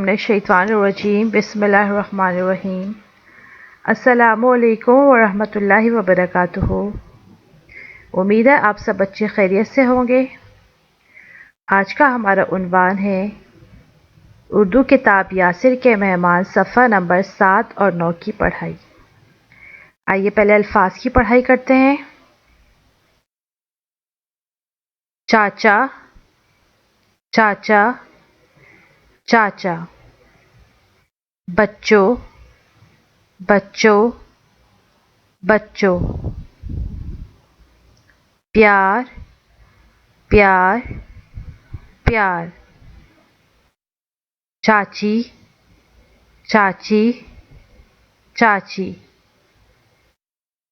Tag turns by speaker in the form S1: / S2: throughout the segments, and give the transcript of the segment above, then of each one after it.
S1: मिनश्शैतानिर्रजीम बिस्मिल्लाहिर्रहमानिर्रहीम। अस्सलामुअलैकुम वरहमतुल्लाहि वबरकातुहू। उम्मीद है आप सब बच्चे खैरियत से होंगे। आज का हमारा उन्वान है उर्दू किताब यासिर के मेहमान सफ़ा नंबर 7 और 9 की पढ़ाई। आइए पहले अल्फाज की पढ़ाई करते हैं। चाचा, चाचा, चाचा। बच्चों, बच्चों, बच्चों। प्यार, प्यार, प्यार। चाची, चाची, चाची।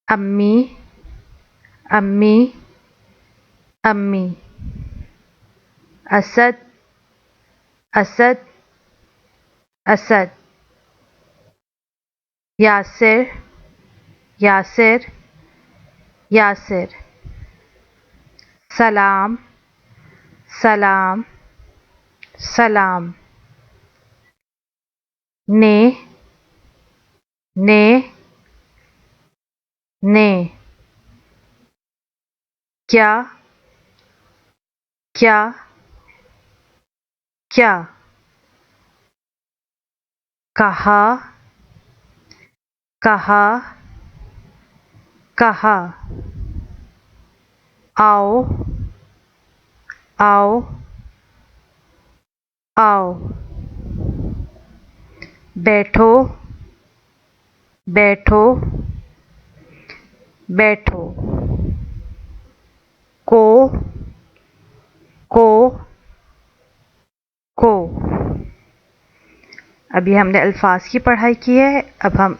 S1: अम्मी, अम्मी, अम्मी। असद, असद, असद। यासिर, यासिर, यासिर। सलाम, सलाम, सलाम। ने, ने, ने। क्या, क्या, क्या। कहा, कहा, कहा। आओ, आओ, आओ। बैठो, बैठो, बैठो। को, को, को। अभी हमने अल्फाज की पढ़ाई की है, अब हम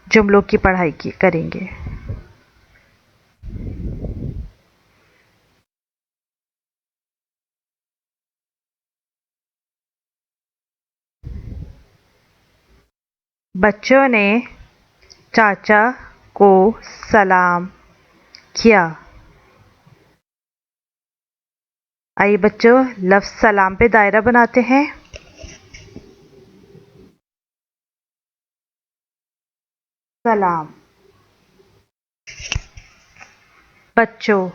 S1: जुमलों की पढ़ाई करेंगे। बच्चों ने चाचा को सलाम किया। आइए बच्चों लफ्ज़ सलाम पे दायरा बनाते हैं। सलाम। बच्चों,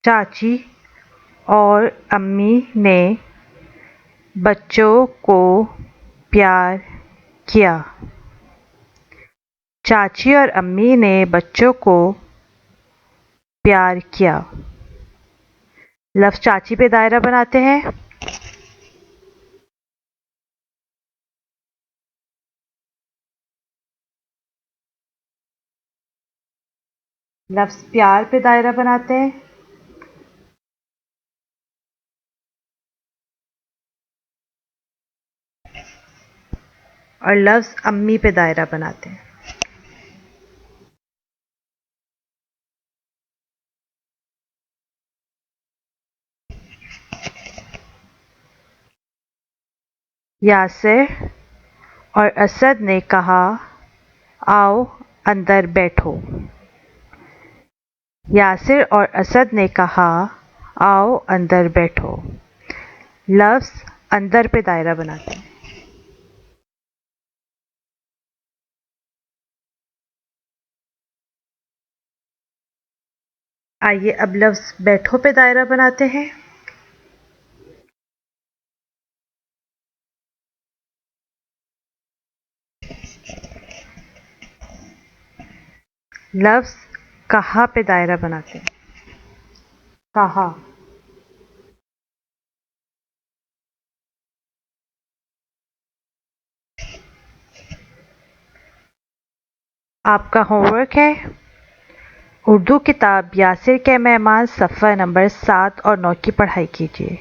S1: चाची और अम्मी ने बच्चों को प्यार किया। चाची और अम्मी ने बच्चों को प्यार किया। लफ्ज़ चाची पे दायरा बनाते हैं। लफ्ज़ प्यार पे दायरा बनाते हैं। और लफ्ज़ अम्मी पे दायरा बनाते हैं। यासिर और असद ने कहा, आओ अंदर बैठो। यासिर और असद ने कहा, आओ अंदर बैठो। लफ्ज़ अंदर पे दायरा बनाते हैं। आइए अब लफ्ज़ बैठो पे दायरा बनाते हैं। लफ्ज़ कहा पे दायरा बनाते हैं। कहा। आपका होमवर्क है उर्दू किताब यासिर के मेहमान सफ़ा नंबर 7 और 9 की पढ़ाई कीजिए।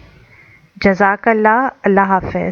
S1: जज़ाकल्लाह। अल्लाह हाफ़िज़।